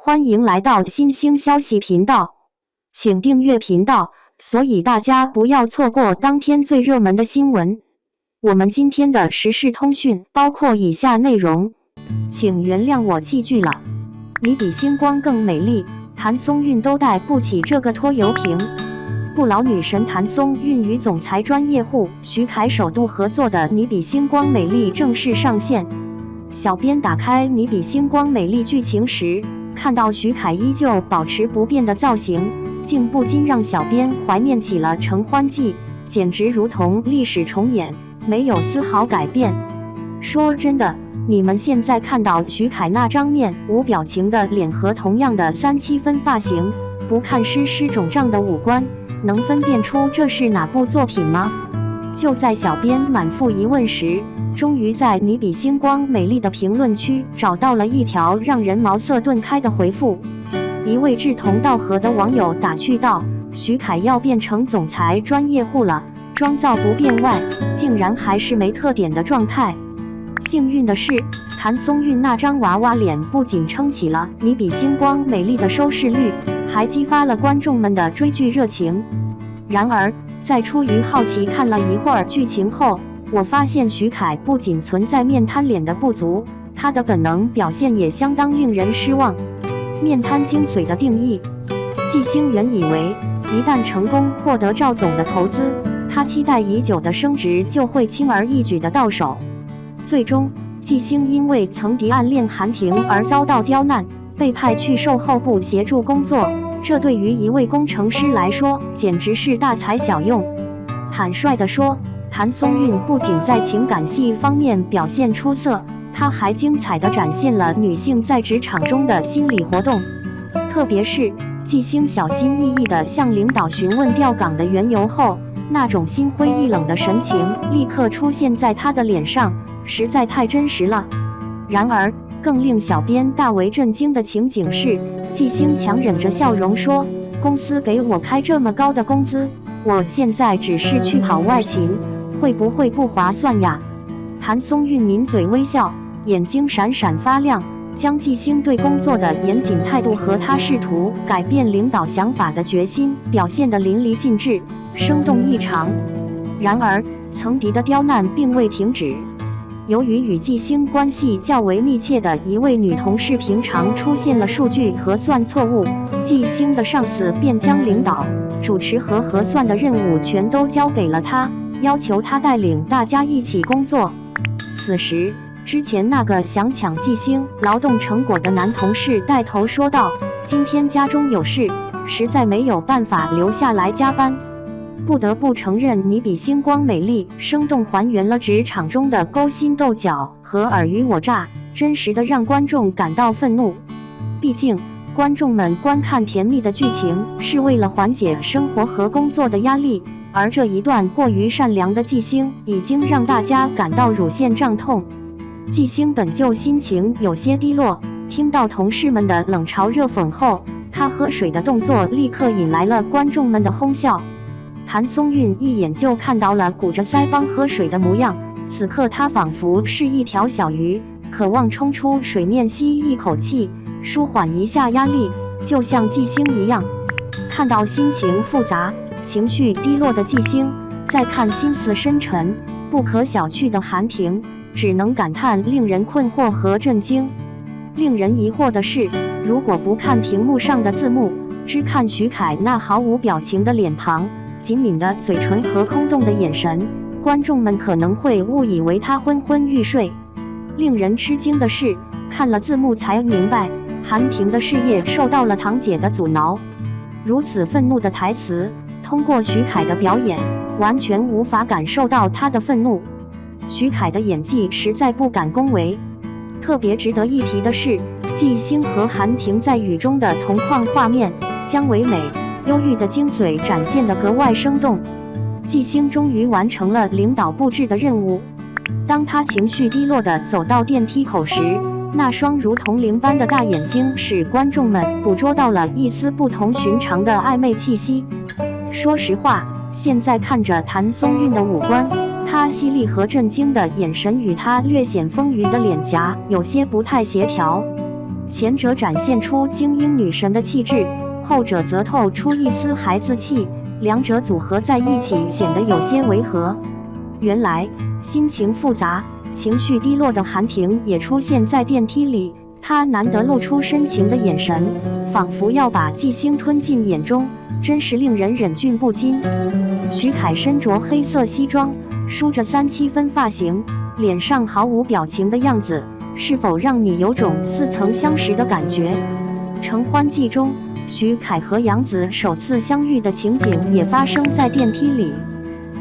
欢迎来到新兴消息频道，请订阅频道，所以大家不要错过当天最热门的新闻。我们今天的时事通讯包括以下内容，请原谅我弃剧了。你比星光更美丽，谭松韵都带不起这个拖油瓶。不老女神谭松韵与总裁专业户徐凯首度合作的《你比星光美丽》正式上线。小编打开《你比星光美丽》剧情时，看到徐凯依旧保持不变的造型，竟不禁让小编怀念起了《承欢记》，简直如同历史重演，没有丝毫改变。说真的，你们现在看到徐凯那张面无表情的脸和同样的37分发型，不看湿湿肿胀的五官，能分辨出这是哪部作品吗？就在小编满腹疑问时，终于在《你比星光美丽》的评论区找到了一条让人茅塞顿开的回复。一位志同道合的网友打趣道：“徐凯要变成总裁专业户了，妆造不变外，竟然还是没特点的状态。”幸运的是，谭松韵那张娃娃脸不仅撑起了《你比星光美丽》的收视率，还激发了观众们的追剧热情。然而，在出于好奇看了一会儿剧情后，我发现徐凯不仅存在面瘫脸的不足，他的本能表现也相当令人失望。面瘫精髓的定义，季星原以为一旦成功获得赵总的投资，他期待已久的升职就会轻而易举的到手。最终，季星因为曾敌暗恋韩婷而遭到刁难，被派去售后部协助工作，这对于一位工程师来说简直是大材小用。坦率地说，谭松韵不仅在情感戏方面表现出色，她还精彩地展现了女性在职场中的心理活动。特别是季星小心翼翼地向领导询问调岗的缘由后，那种心灰意冷的神情立刻出现在她的脸上，实在太真实了。然而，更令小编大为震惊的情景是，季星强忍着笑容说：“公司给我开这么高的工资，我现在只是去跑外勤，会不会不划算呀？”谭松韵抿嘴微笑，眼睛闪闪发亮，将季星对工作的严谨态度和他试图改变领导想法的决心表现得淋漓尽致，生动异常。然而，曾敌的刁难并未停止。由于与季星关系较为密切的一位女同事平常出现了数据核算错误，季星的上司便将领导、主持和核算的任务全都交给了他，要求他带领大家一起工作。此时，之前那个想抢季星劳动成果的男同事带头说道：“今天家中有事，实在没有办法留下来加班。”不得不承认，《你比星光美丽》生动还原了职场中的勾心斗角和尔虞我诈，真实的让观众感到愤怒。毕竟，观众们观看甜蜜的剧情是为了缓解生活和工作的压力，而这一段过于善良的季星已经让大家感到乳腺胀痛。季星本就心情有些低落，听到同事们的冷嘲热讽后，他喝水的动作立刻引来了观众们的哄笑。谭松韵一眼就看到了鼓着腮帮喝水的模样，此刻她仿佛是一条小鱼，渴望冲出水面吸一口气，舒缓一下压力，就像季星一样。看到心情复杂、情绪低落的季星，再看心思深沉、不可小觑的韩婷，只能感叹令人困惑和震惊。令人疑惑的是，如果不看屏幕上的字幕，只看徐凯那毫无表情的脸庞、紧抿的嘴唇和空洞的眼神，观众们可能会误以为他昏昏欲睡。令人吃惊的是，看了字幕才明白，韩婷的事业受到了堂姐的阻挠。如此愤怒的台词，通过徐凯的表演，完全无法感受到他的愤怒。徐凯的演技实在不敢恭维。特别值得一提的是，季星和韩婷在雨中的同框画面，将唯美忧郁的精髓展现得格外生动。季星终于完成了领导布置的任务。当他情绪低落地走到电梯口时，那双如铜铃般的大眼睛使观众们捕捉到了一丝不同寻常的暧昧气息。说实话，现在看着谭松韵的五官，她犀利和震惊的眼神与她略显丰腴的脸颊有些不太协调。前者展现出精英女神的气质，后者则透出一丝孩子气，两者组合在一起显得有些违和。原来，心情复杂、情绪低落的韩婷也出现在电梯里，她难得露出深情的眼神，仿佛要把纪星吞进眼中，真是令人忍俊不禁。徐凯身着黑色西装，梳着3-7分发型，脸上毫无表情的样子，是否让你有种似曾相识的感觉？承欢记中，徐凯和杨紫首次相遇的情景也发生在电梯里，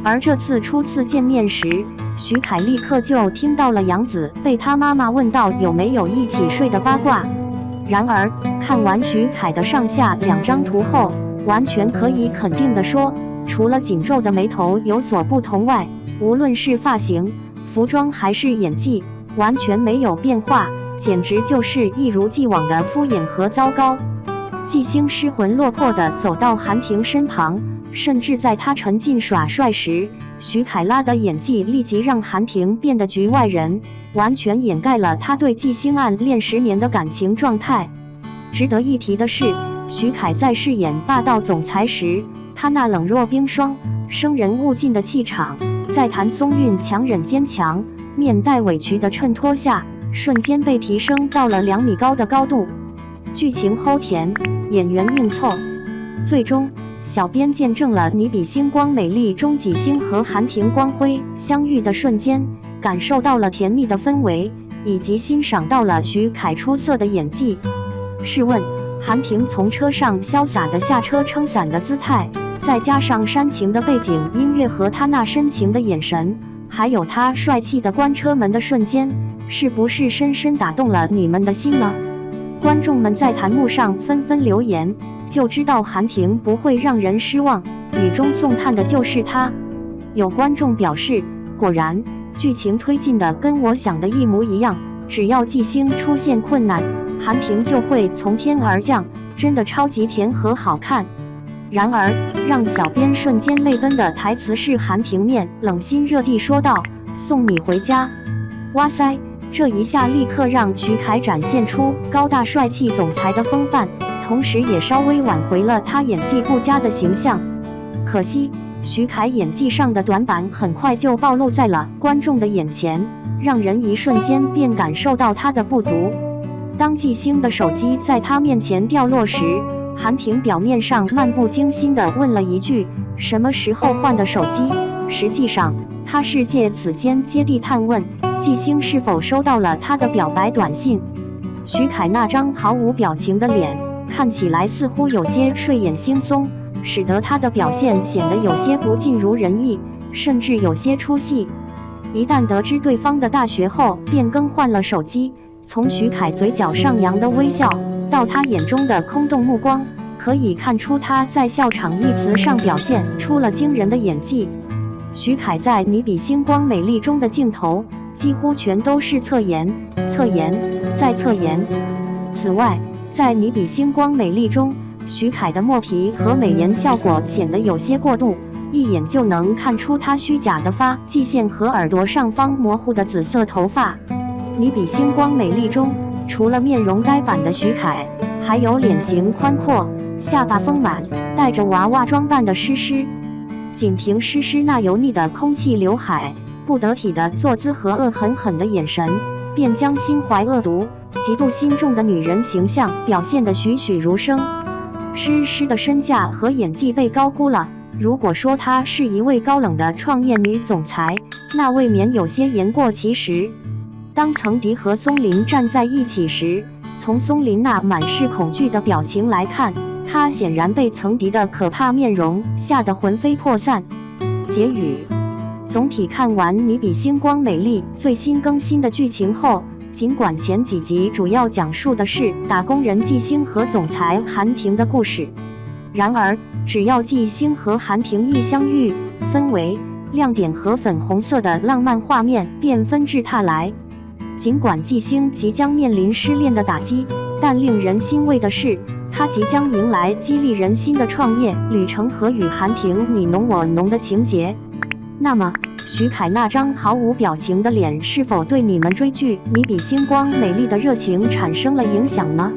而这次初次见面时，徐凯立刻就听到了杨紫被他妈妈问到有没有一起睡的八卦。然而，看完徐凯的上下2张图后，完全可以肯定地说，除了紧皱的眉头有所不同外，无论是发型、服装还是演技，完全没有变化，简直就是一如既往的敷衍和糟糕。纪星失魂落魄地走到韩婷身旁，甚至在她沉浸耍帅时，徐凯拉的演技立即让韩婷变得局外人，完全掩盖了她对纪星暗恋10年的感情状态。值得一提的是，徐凯在饰演霸道总裁时，他那冷若冰霜、生人勿近的气场，在谭松韵强忍坚强、面带委屈的衬托下，瞬间被提升到了2米高的高度。剧情齁甜，演员硬凑，最终小编见证了《你比星光美丽》中纪星和韩婷光辉相遇的瞬间，感受到了甜蜜的氛围，以及欣赏到了徐凯出色的演技。试问，韩婷从车上潇洒的下车撑伞的姿态，再加上煽情的背景音乐和她那深情的眼神，还有她帅气的关车门的瞬间，是不是深深打动了你们的心呢？观众们在弹幕上纷纷留言，就知道韩婷不会让人失望，雨中送炭的就是她。有观众表示，果然剧情推进的跟我想的一模一样，只要纪星出现困难，韩婷就会从天而降，真的超级甜和好看。然而，让小编瞬间泪奔的台词是韩婷面冷心热地说道：“送你回家。”哇塞！这一下立刻让徐凯展现出高大帅气总裁的风范，同时也稍微挽回了他演技不佳的形象。可惜，徐凯演技上的短板很快就暴露在了观众的眼前，让人一瞬间便感受到他的不足。当纪星的手机在他面前掉落时，韩婷表面上漫不经心地问了一句：“什么时候换的手机？”实际上，他是借此间接地探问纪星是否收到了他的表白短信。徐凯那张毫无表情的脸，看起来似乎有些睡眼惺忪，使得他的表现显得有些不尽如人意，甚至有些出戏。一旦得知对方的大学后，便更换了手机。从徐凯嘴角上扬的微笑，到他眼中的空洞目光，可以看出他在笑场一词上表现出了惊人的演技。徐凯在《你比星光美丽》中的镜头几乎全都是侧颜、侧颜再侧颜。此外，在《你比星光美丽》中，徐凯的磨皮和美颜效果显得有些过度，一眼就能看出他虚假的发际线和耳朵上方模糊的紫色头发。《你比星光美丽》中，除了面容呆板的徐凯，还有脸型宽阔、下巴丰满、带着娃娃装扮的诗诗。仅凭诗诗那油腻的空气刘海、不得体的坐姿和恶狠狠的眼神，便将心怀恶毒、极度心重的女人形象表现得栩栩如生。诗诗的身价和演技被高估了，如果说她是一位高冷的创业女总裁，那未免有些言过其实。当曾迪和松林站在一起时，从松林那满是恐惧的表情来看，他显然被曾迪的可怕面容吓得魂飞魄散。结语：总体看完《你比星光美丽》最新更新的剧情后，尽管前几集主要讲述的是打工人纪星和总裁韩婷的故事，然而只要纪星和韩婷一相遇，氛围、亮点和粉红色的浪漫画面便纷至沓来。尽管纪星即将面临失恋的打击，但令人欣慰的是，他即将迎来激励人心的创业旅程和与韩婷你侬我侬的情节。那么，徐凯那张毫无表情的脸是否对你们追剧《你比星光美丽》的热情产生了影响呢？